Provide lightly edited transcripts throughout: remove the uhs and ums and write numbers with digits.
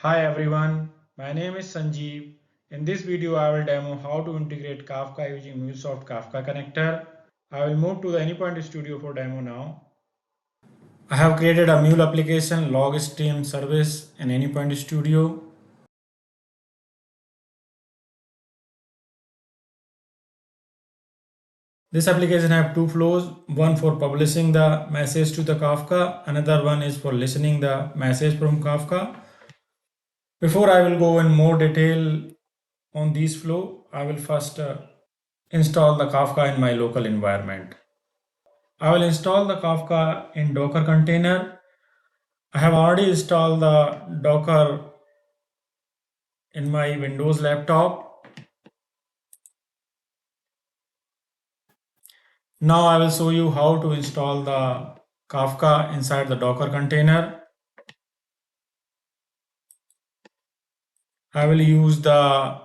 Hi everyone, my name is Sanjeev. In this video, I will demo how to integrate Kafka using MuleSoft Kafka Connector. I will move to the Anypoint Studio for demo now. I have created a Mule application log stream service in Anypoint Studio. This application has two flows, one for publishing the message to the Kafka, another one is for listening the message from Kafka. Before I will go in more detail on this flow, I will first install the Kafka in my local environment. I will install the Kafka in Docker container. I have already installed the Docker in my Windows laptop. Now I will show you how to install the Kafka inside the Docker container. I will use the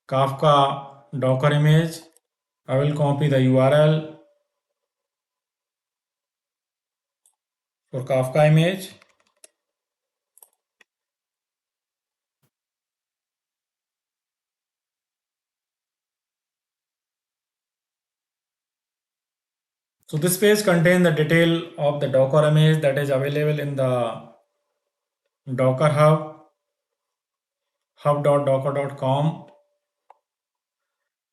Kafka Docker image. I will copy the URL for Kafka image. So this page contains the detail of the Docker image that is available in the Docker Hub, hub.docker.com.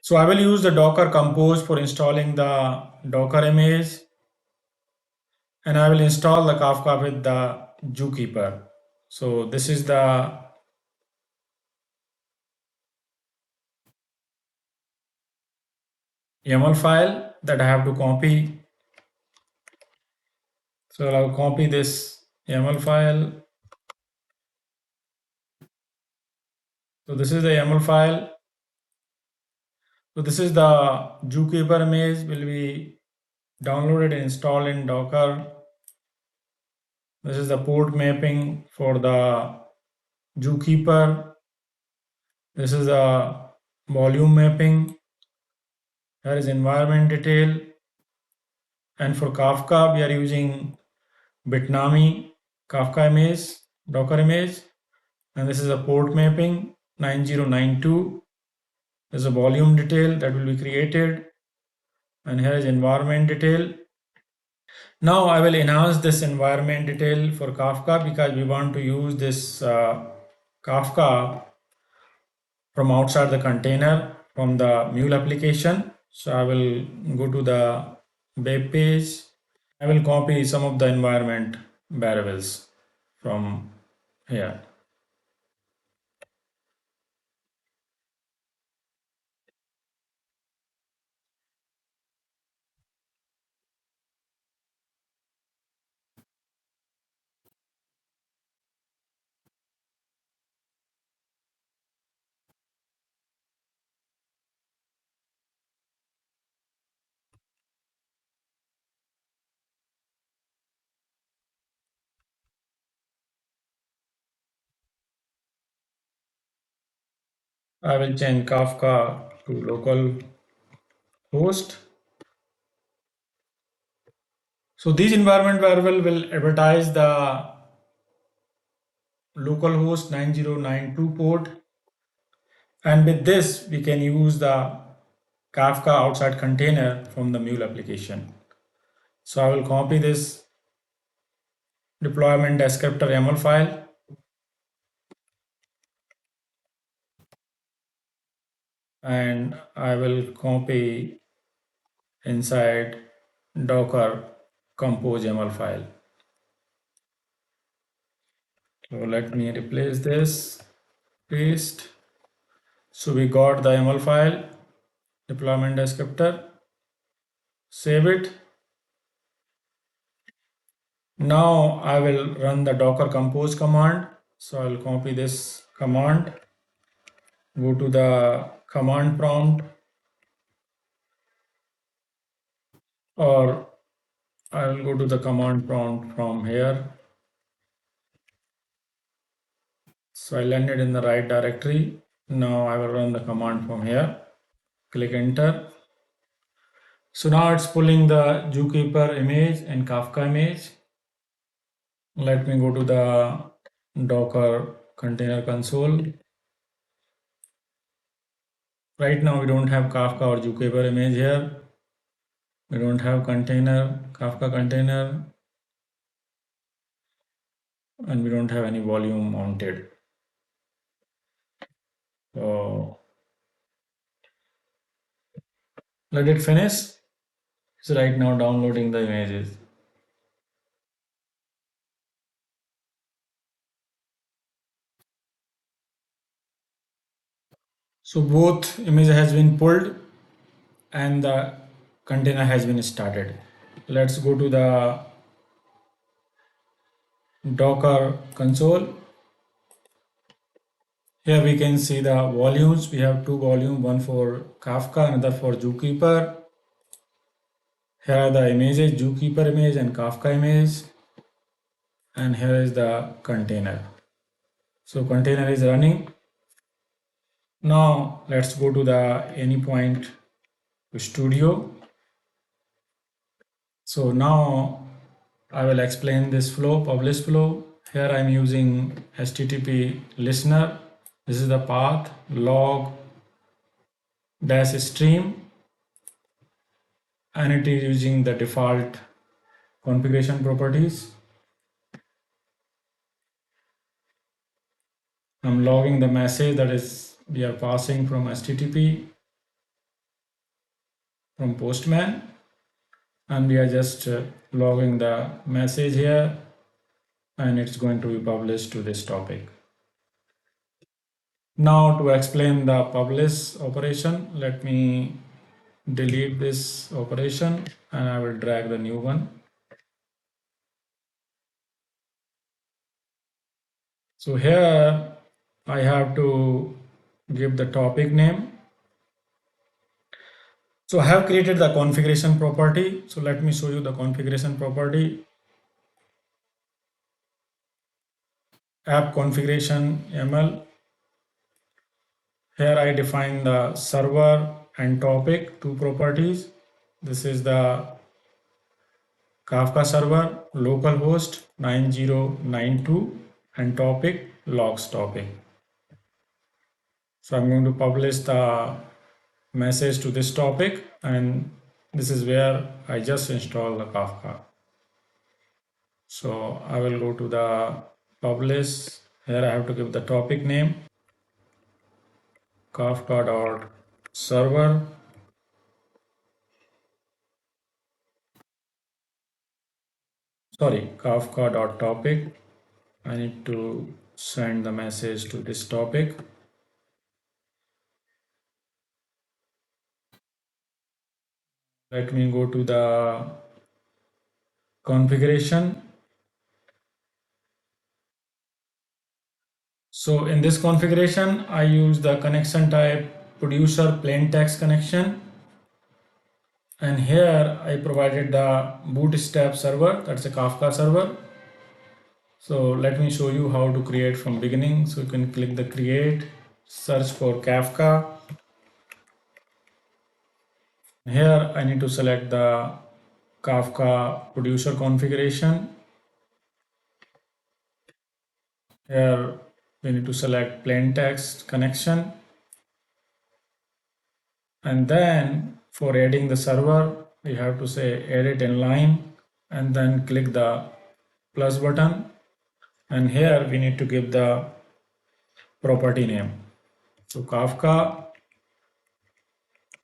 So I will use the Docker Compose for installing the Docker image, and I will install the Kafka with the Zookeeper. So this is the YAML file that I have to copy. So I'll copy this YAML file. So this is the YAML file. So this is the Zookeeper image will be downloaded and installed in Docker. This is the port mapping for the Zookeeper. This is the volume mapping. Here is environment detail. And for Kafka, we are using Bitnami Kafka image, Docker image. And this is a port mapping 9092. There's a volume detail that will be created. And here is environment detail. Now I will enhance this environment detail for Kafka because we want to use this Kafka from outside the container from the Mule application. So I will go to the web page. I will copy some of the environment variables from here. I will change Kafka to local host. So these environment variable will advertise the localhost 9092 port, and with this we can use the Kafka outside container from the Mule application. So I will copy this deployment descriptor YAML file and I will copy inside Docker Compose YAML file. So let me replace this, paste. So we got the YAML file, deployment descriptor, save it. Now I will run the Docker Compose command. So I'll copy this command, go to the command prompt, or I will go to the command prompt from here. So I landed in the right directory. Now I will run the command from here. Click enter. So now it's pulling the Zookeeper image and Kafka image. Let me go to the Docker container console. Right now we don't have Kafka or Zookeeper image here. We don't have container, Kafka container, and we don't have any volume mounted. So let it finish. It's right now downloading the images. So both image has been pulled and the container has been started. Let's go to the Docker console. Here we can see the volumes. We have two volumes, one for Kafka, another for Zookeeper. Here are the images, Zookeeper image and Kafka image. And here is the container. So container is running. Now let's go to the AnyPoint Studio. So now I will explain this flow, publish flow. Here I'm using HTTP listener. This is the path log dash stream, and it is using the default configuration properties. I'm logging the message that is we are passing from HTTP from Postman, and we are just logging the message here, and it's going to be published to this topic. Now to explain the publish operation, let me delete this operation and I will drag the new one. So here I have to give the topic name. So I have created the configuration property. So let me show you the configuration property. App configuration ML. Here I define the server and topic, two properties. This is the Kafka server, localhost 9092 and topic logs topic. So I'm going to publish the message to this topic, and this is where I just install the Kafka. So I will go to the publish. Here I have to give the topic name Kafka.server. Sorry, Kafka.topic. I need to send the message to this topic. Let me go to the configuration. So in this configuration, I use the connection type producer plain text connection. And here I provided the bootstrap server, that's a Kafka server. So let me show you how to create from beginning. So you can click the create, search for Kafka. Here I need to select the Kafka producer configuration. Here we need to select plain text connection. And then for adding the server, we have to say edit inline and then click the plus button. And here we need to give the property name. So Kafka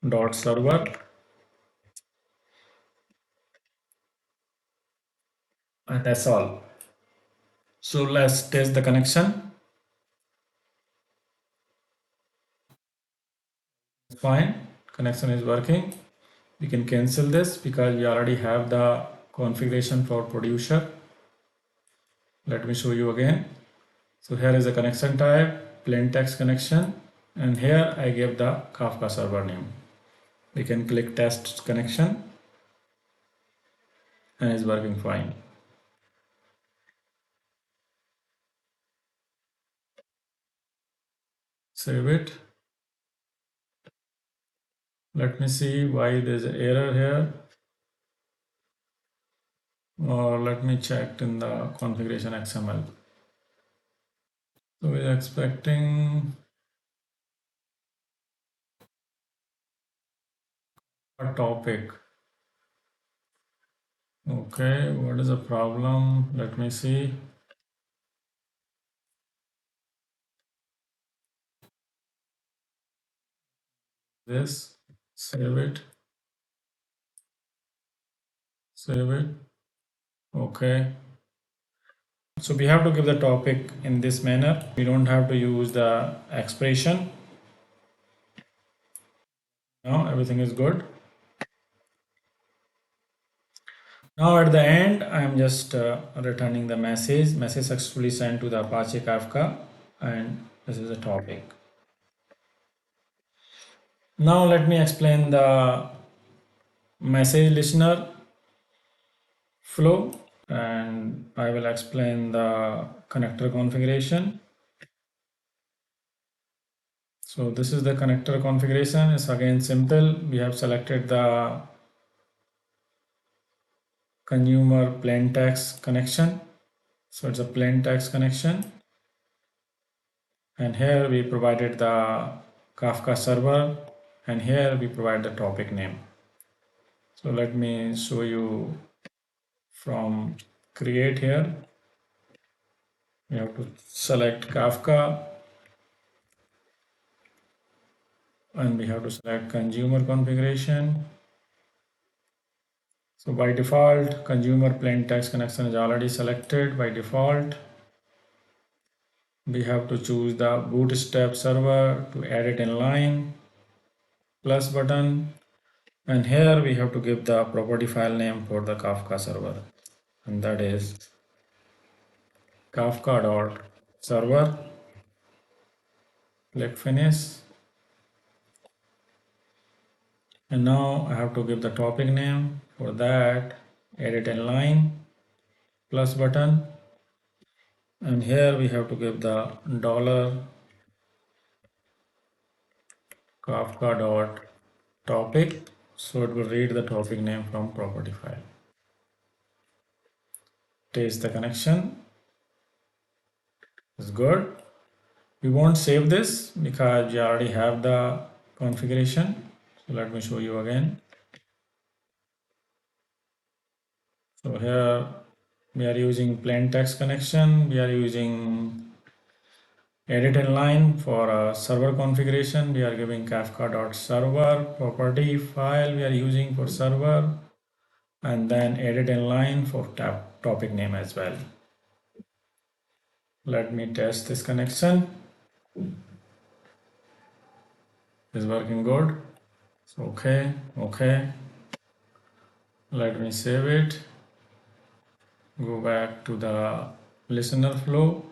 dot server, and that's all. So let's test the connection. Fine, connection is working. We can cancel this because we already have the configuration for producer. Let me show you again. So here is the connection type, plain text connection, and here I gave the Kafka server name. We can click test connection and it's working fine. Save it. Let me see why there's an error here. Or let me check in the configuration XML. So we're expecting a topic. Okay, what is the problem? Let me see. This, save it, save it. Okay. So we have to give the topic in this manner. We don't have to use the expression. Now everything is good. Now at the end, I'm just returning the message successfully sent to the Apache Kafka, and this is the topic. Now let me explain the message listener flow, and I will explain the connector configuration. So this is the connector configuration. It's again simple. We have selected the consumer plain text connection. So it's a plain text connection. And here we provided the Kafka server, and here we provide the topic name. So let me show you from create here. We have to select Kafka, and we have to select consumer configuration. So by default, consumer plain text connection is already selected by default. We have to choose the bootstrap server to add it in line, plus button, and here we have to give the property file name for the Kafka server, and that is Kafka.server. Click finish, and now I have to give the topic name. For that, add it in line, plus button, and here we have to give the dollar Kafka.topic, so it will read the topic name from property file. Taste the connection is good. We won't save this because we already have the configuration. So let me show you again. So here we are using plain text connection. We are using edit inline for server configuration. We are giving Kafka.server property file we are using for server, and then edit inline for topic name as well. Let me test this connection. Is working good. So okay. Let me save it. Go back to the listener flow,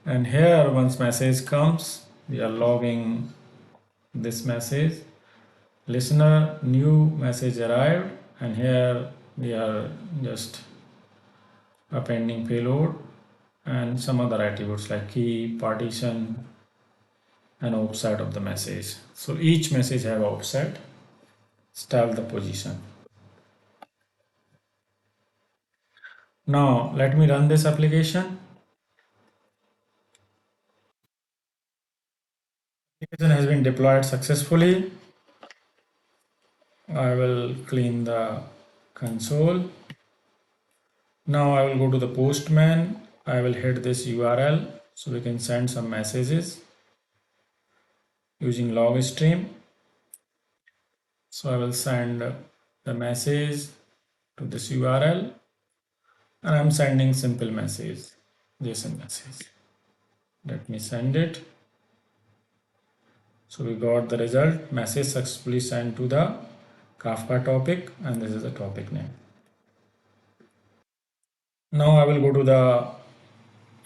and here once message comes, we are logging this message. Listener new message arrived, and here we are just appending payload and some other attributes like key, partition, and offset of the message. So each message have offset, style the position. Now let me run this application. Application has been deployed successfully. I will clean the console. Now I will go to the Postman. I will hit this URL so we can send some messages using log stream. So I will send the message to this URL, and I'm sending simple message, JSON message. Let me send it. So we got the result, message successfully sent to the Kafka topic, and this is the topic name. Now I will go to the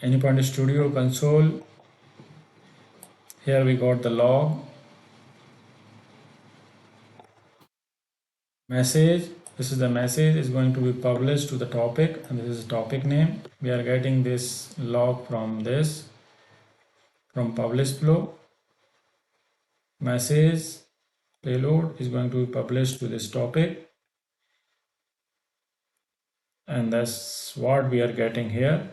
Anypoint Studio console. Here we got the log, message. This is the message is going to be published to the topic, and this is the topic name. We are getting this log from this, from publish flow. Message payload is going to be published to this topic, and that's what we are getting here.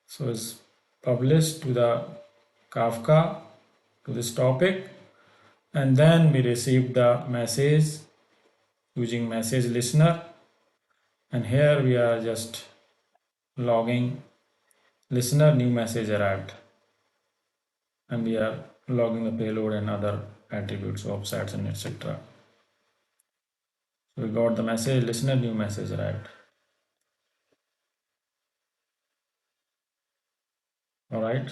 So it's publish to the Kafka to this topic, and then we received the message using message listener, and here we are just logging listener new message arrived, and we are logging the payload and other attributes, offsets and etc. So we got the message listener new message arrived. All right.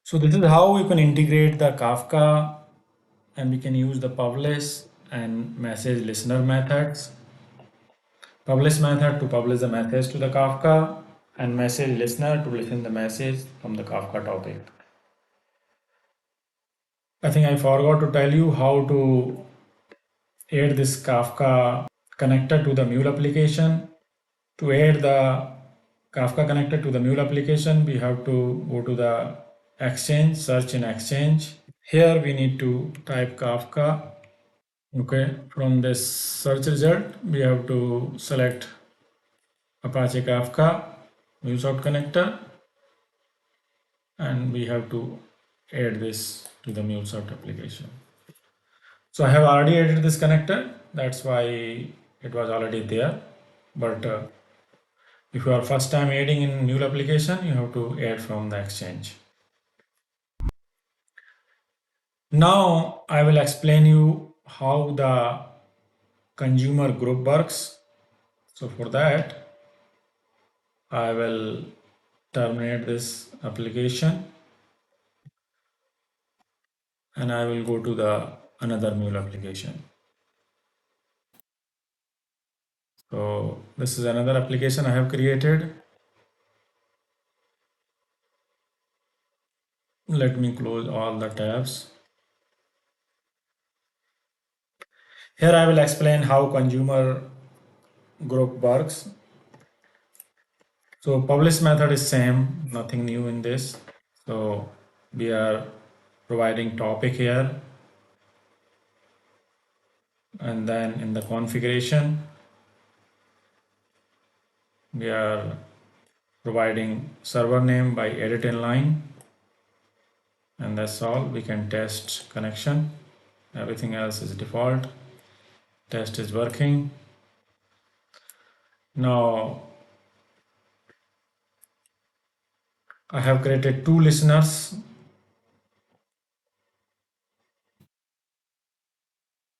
So this is how we can integrate the Kafka, and we can use the publish and message listener methods. Publish method to publish the message to the Kafka, and message listener to listen the message from the Kafka topic. I think I forgot to tell you how to add this Kafka connector to the Mule application. To add the Kafka connector to the Mule application, we have to go to the Exchange, search in Exchange. Here we need to type Kafka. Okay, from this search result, we have to select Apache Kafka MuleSoft connector, and we have to add this to the MuleSoft application. So I have already added this connector, that's why it was already there. But if you are first time adding in Mule application, you have to add from the Exchange. Now I will explain you how the consumer group works. So for that, I will terminate this application and I will go to the another Mule application. So this is another application I have created. Let me close all the tabs. Here I will explain how consumer group works. So publish method is same, nothing new in this. So we are providing topic here, and then in the configuration we are providing server name by edit inline, and that's all. We can test connection, everything else is default. Test is working. Now I have created two listeners.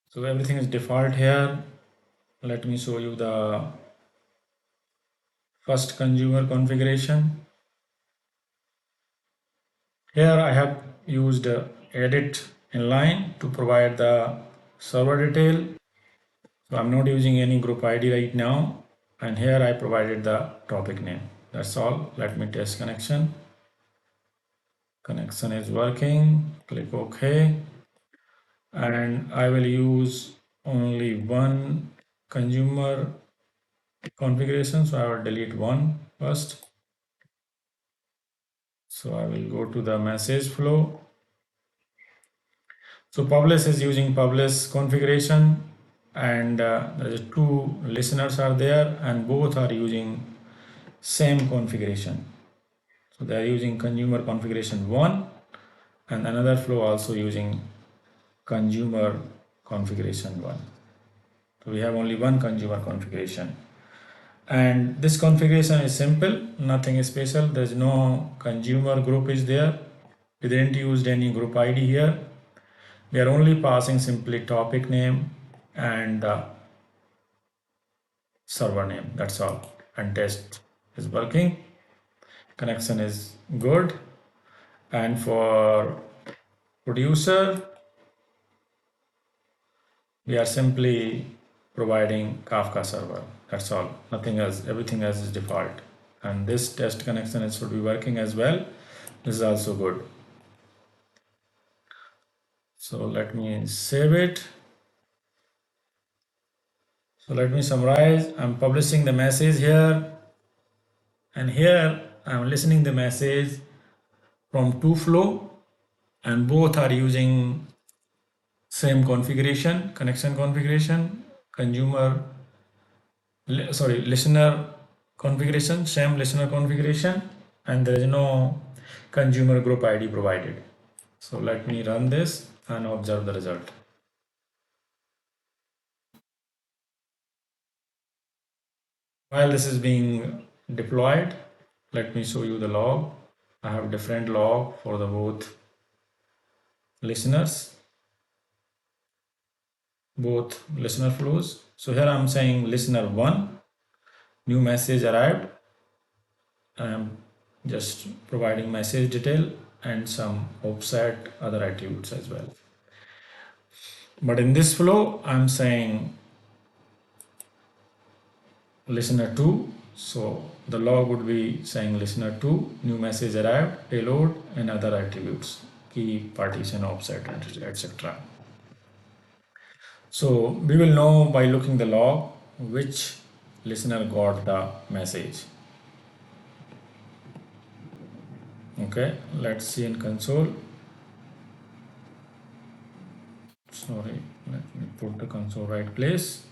So everything is default here. Let me show you the first consumer configuration. Here I have used edit inline to provide the server detail. So I'm not using any group ID right now. And here I provided the topic name. That's all. Let me test connection. Connection is working. Click OK. And I will use only one consumer configuration. So I will delete one first. So I will go to the message flow. So publish is using publish configuration, and there is two listeners are there, and both are using same configuration. So they are using consumer configuration 1, and another flow also using consumer configuration 1. So we have only one consumer configuration, and this configuration is simple, nothing special. There is no consumer group is there. We didn't use any group ID here. We are only passing simply topic name and server name, that's all. And test is working, connection is good. And for producer, we are simply providing Kafka server, that's all, nothing else, everything else is default. And this test connection should be working as well. This is also good. So let me save it. So let me summarize. I'm publishing the message here, and here I'm listening the message from two flow, and both are using same configuration, connection configuration, listener configuration, same listener configuration. and there is no consumer group ID provided. So let me run this and observe the result. While this is being deployed, let me show you the log. I have different log for the both listeners, both listener flows. So here I'm saying listener 1, new message arrived. I am just providing message detail and some offset other attributes as well. But in this flow, I'm saying listener 2. So the log would be saying listener 2, new message arrived, payload, and other attributes, key, partition, offset, etc. So we will know by looking the log which listener got the message. Okay, let's see in console. Sorry, let me put the console right place.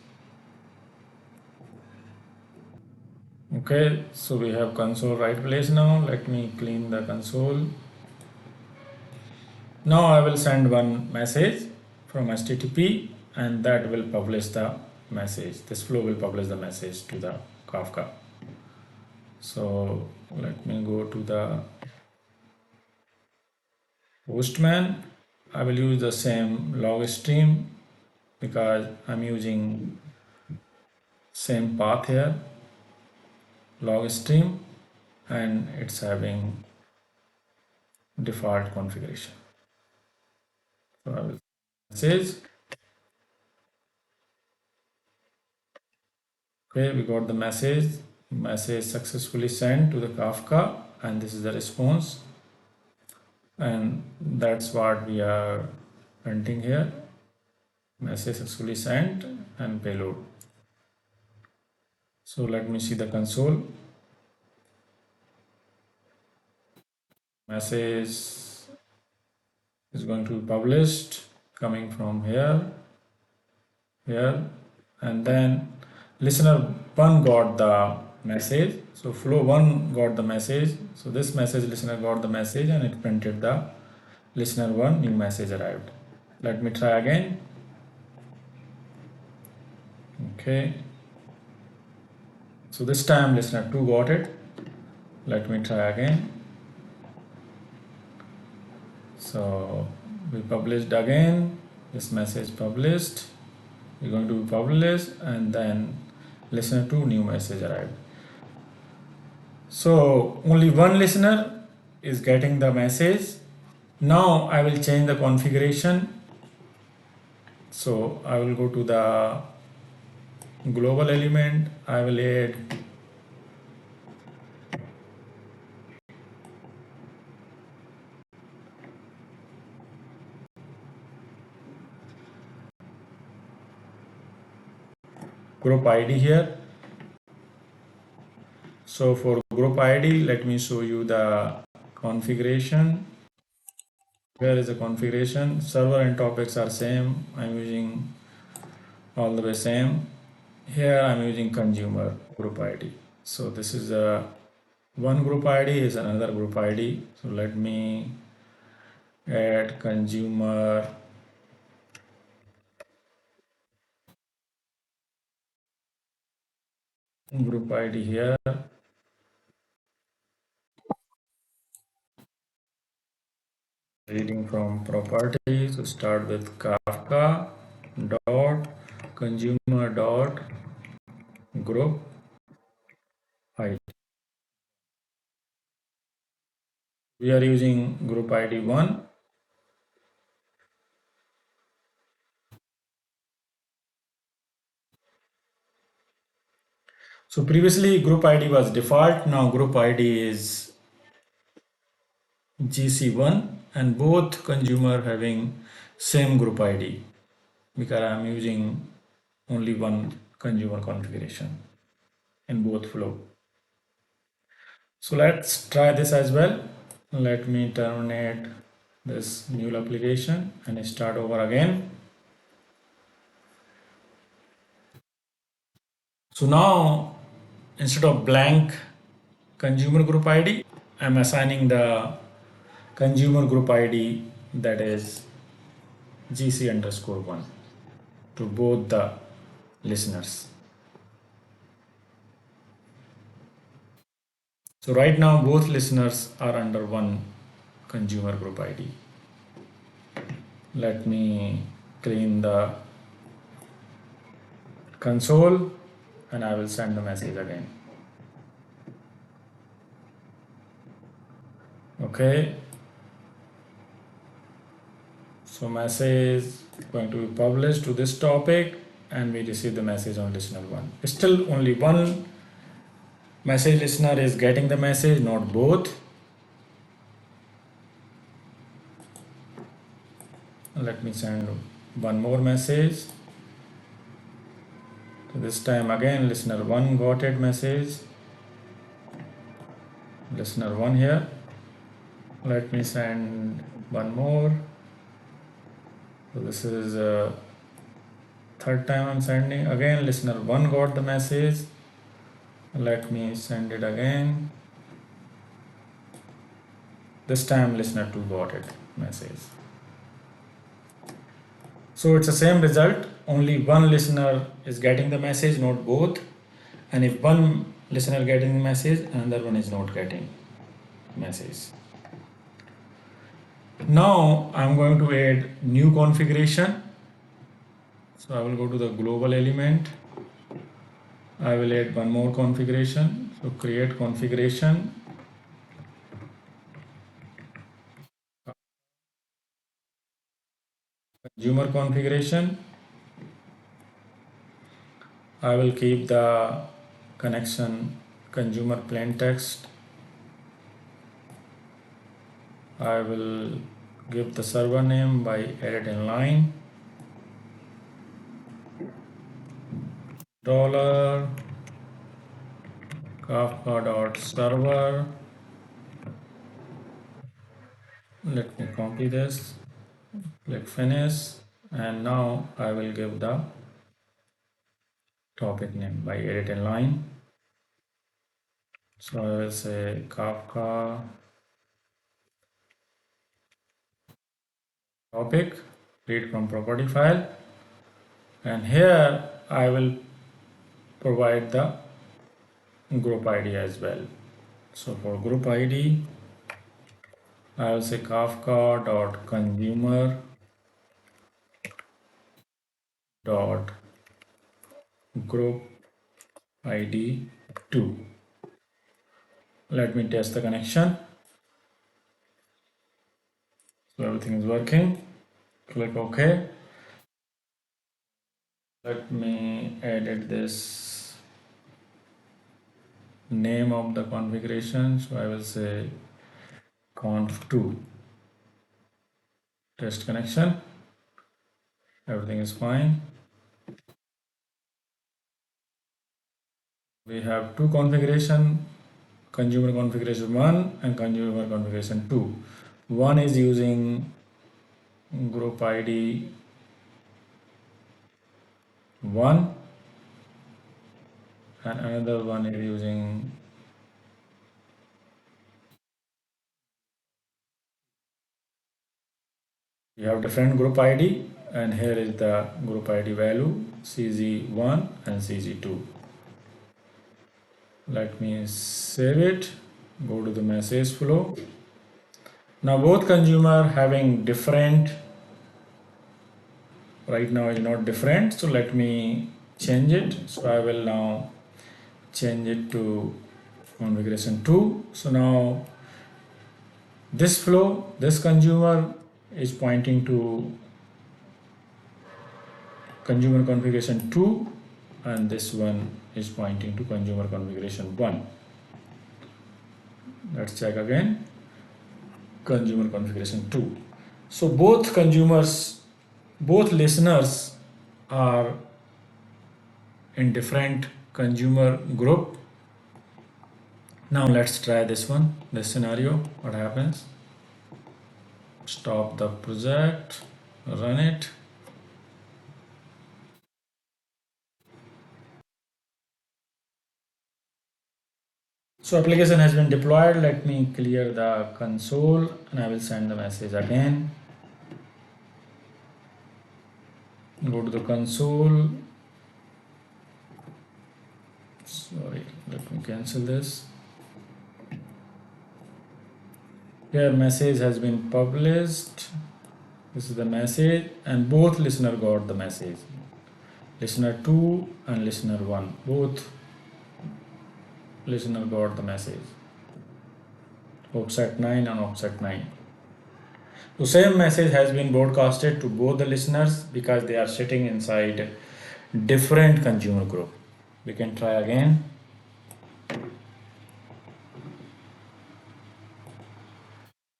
Okay, so we have console right place now. Let me clean the console. Now I will send one message from HTTP and that will publish the message. This flow will publish the message to the Kafka. So let me go to the Postman. I will use the same log stream because I'm using same path here, log stream, and it's having default configuration. So I will message. Okay, we got the message successfully sent to the Kafka, and this is the response, and that's what we are printing here, message successfully sent and payload. So let me see the console. Message is going to be published coming from here, and then listener 1 got the message. So flow 1 got the message. So this message listener got the message and it printed the listener 1 new message arrived. Let me try again. Okay. So this time listener 2 got it. Let me try again. So we published again. This message published. We're going to publish and then listener 2 new message arrived. So only one listener is getting the message. Now I will change the configuration. So I will go to the global element. I will add group ID here. So for group ID, let me show you the configuration. Where is the configuration? Server and topics are same. I'm using all the way same. Here I'm using consumer group ID. So this is a one group ID is another group ID. So let me add consumer group ID here. Reading from properties, to start with Kafka dot consumer dot group ID. We are using group ID 1. So previously group ID was default, now group ID is GC1 and both consumer having same group ID because I am using only one consumer configuration in both flow. So let's try this as well. Let me terminate this Mule application and start over again. So now instead of blank consumer group ID, I'm assigning the consumer group ID, that is GC_1, to both the listeners. So right now both listeners are under one consumer group ID. Let me clean the console and I will send the message again. Okay, so message going to be published to this topic and we receive the message on listener 1. Still only one message listener is getting the message, not both. Let me send one more message. So this time again listener 1 got it message. Listener 1 here. Let me send one more. So this is third time I'm sending. Again listener 1 got the message. Let me send it again. This time listener 2 got it message. So it's the same result, only one listener is getting the message, not both. And if one listener getting the message, another one is not getting message. Now I'm going to add new configuration. So I will go to the global element. I will add one more configuration. So create configuration. Consumer configuration. I will keep the connection consumer plain text. I will give the server name by edit inline. Dollar Kafka.server. Let me copy this, click finish, and now I will give the topic name by edit inline. So I will say Kafka topic, read from property file, and here I will provide the group ID as well. So for group ID, I will say Kafka.consumer dot group ID 2. Let me test the connection. So everything is working. Click OK. Let me edit this name of the configuration. So I will say conf2 test connection. Everything is fine. We have two configuration, consumer configuration 1 and consumer configuration 2. One is using group ID 1 and another one is using we have different group ID and here is the group ID value CZ1 and CZ2. Let me save it, go to the message flow. Now both consumer having different, right now is not different, so let me change it. So I will now change it to configuration 2. So now this flow, this consumer is pointing to consumer configuration 2 and this one is pointing to consumer configuration 1. Let's check again, consumer configuration 2. So both consumers, both listeners are in different consumer group. Now let's try this one, this scenario, what happens. Stop the project, run it. So application has been deployed. Let me clear the console and I will send the message again. Go to the console. Sorry, let me cancel this. Here message has been published. This is the message and both listener got the message. Listener 2 and listener 1. Both listener got the message. Offset 9 and offset 9. So same message has been broadcasted to both the listeners because they are sitting inside different consumer group. We can try again.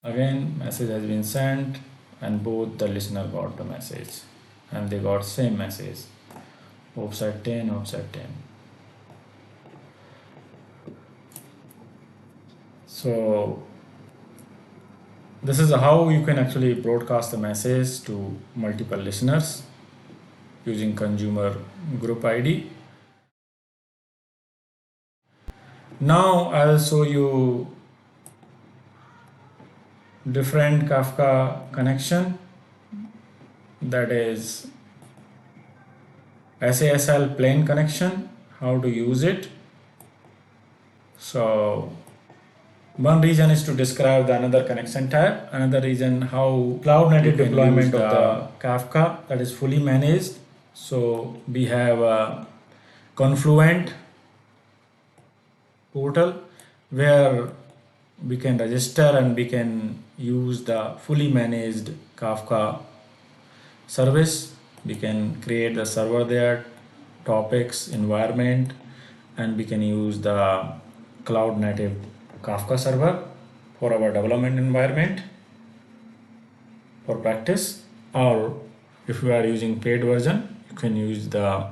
Again, message has been sent and both the listener got the message and they got same message. Offset 10, offset 10. So this is how you can actually broadcast the message to multiple listeners using consumer group ID. Now I will show you different Kafka connection, that is SASL plain connection, how to use it. So one reason is to describe the another connection type, another reason how cloud native deployment of the Kafka that is fully managed. So we have Confluent portal where we can register and we can use the fully managed Kafka service. We can create the server there, topics, environment, and we can use the cloud native Kafka server for our development environment for practice. Or if you are using paid version, you can use the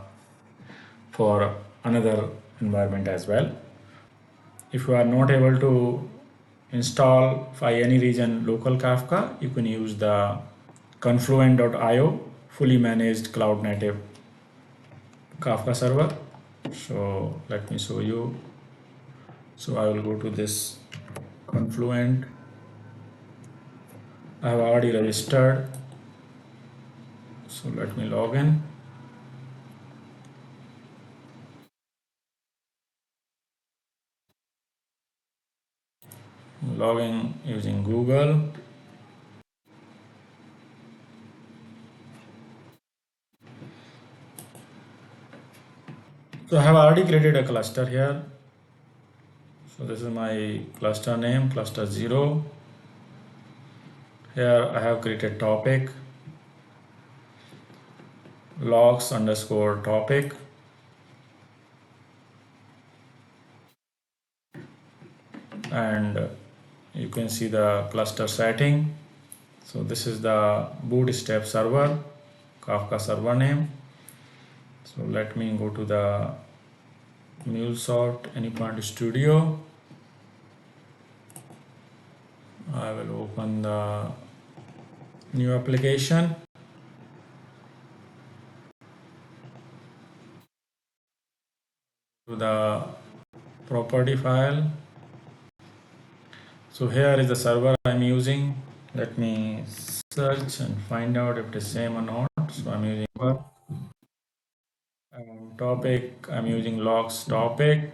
for another environment as well. If you are not able to install by any region local Kafka, you can use the confluent.io fully managed cloud native Kafka server. So let me show you. So I will go to this Confluent. I have already registered. So let me log in. Logging using Google. So I have already created a cluster here. So this is my cluster name, cluster 0. Here I have created topic, logs underscore topic. And you can see the cluster setting. So this is the bootstrap server, Kafka server name. So let me go to the MuleSoft Anypoint Studio. I will open the new application. To the property file. So here is the server I'm using. Let me search and find out if it is same or not. So I'm using topic, I'm using logs topic,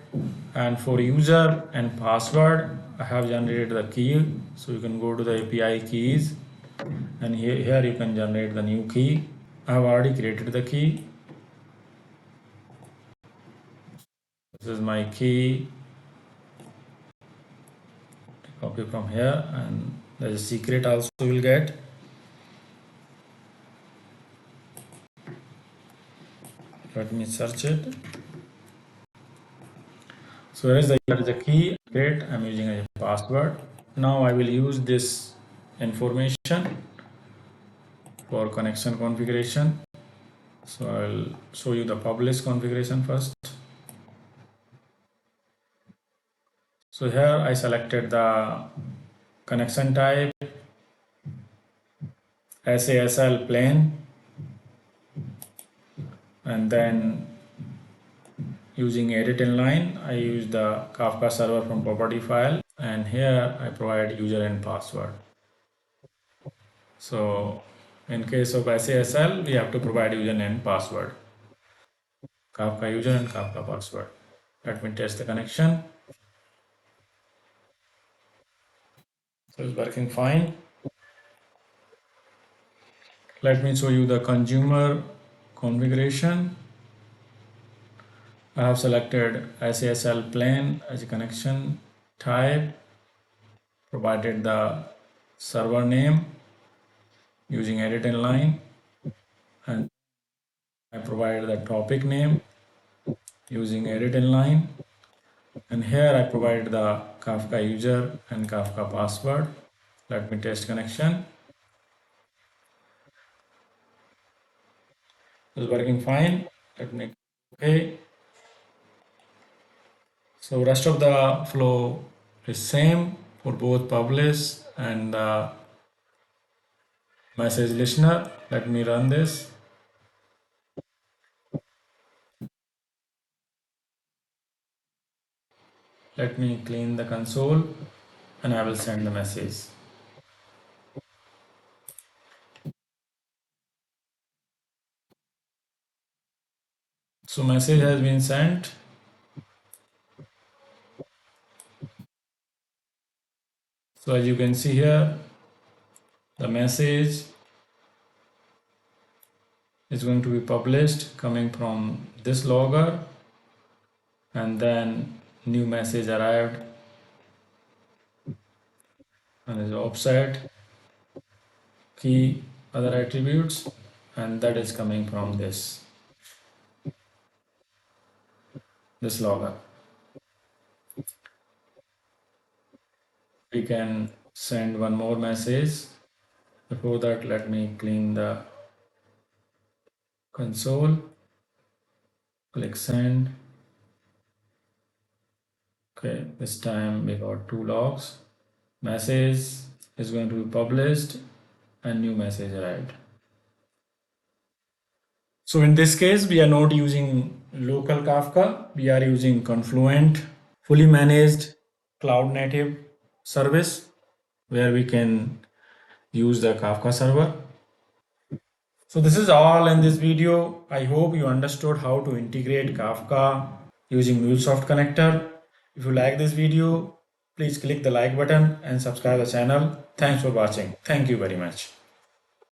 and for user and password I have generated the key. So you can go to the API keys and here you can generate the new key. I have already created the key. This is my key. Copy from here, and there's a secret also will get. Let me search it. So here is the key. Great, I'm using a password. Now I will use this information for connection configuration. So I'll show you the publish configuration first. So here I selected the connection type SASL plain, and then using edit inline, I use the Kafka server from property file, and here I provide user and password. So in case of SASL, we have to provide username and password. Kafka user and Kafka password. Let me test the connection. So it's working fine. Let me show you the consumer configuration. I have selected SASL plain as a connection type, provided the server name using edit inline, and I provided the topic name using edit inline, and here I provided the Kafka user and Kafka password. Let me test connection. It's working fine. Let me okay. So rest of the flow is same for both publish and message listener. Let me run this. Let me clean the console and I will send the message. So message has been sent. So as you can see here, the message is going to be published coming from this logger, and then new message arrived and is offset key other attributes, and that is coming from this logger. We can send one more message. Before that, let me clean the console. Click send. Okay, this time we got two logs. Message is going to be published and new message arrived. So in this case, we are not using local Kafka. We are using Confluent, fully managed cloud native service where we can use the Kafka server. So this is all in this video. I hope you understood how to integrate Kafka using MuleSoft Connector. If you like this video, please click the like button and subscribe the channel. Thanks for watching. Thank you very much.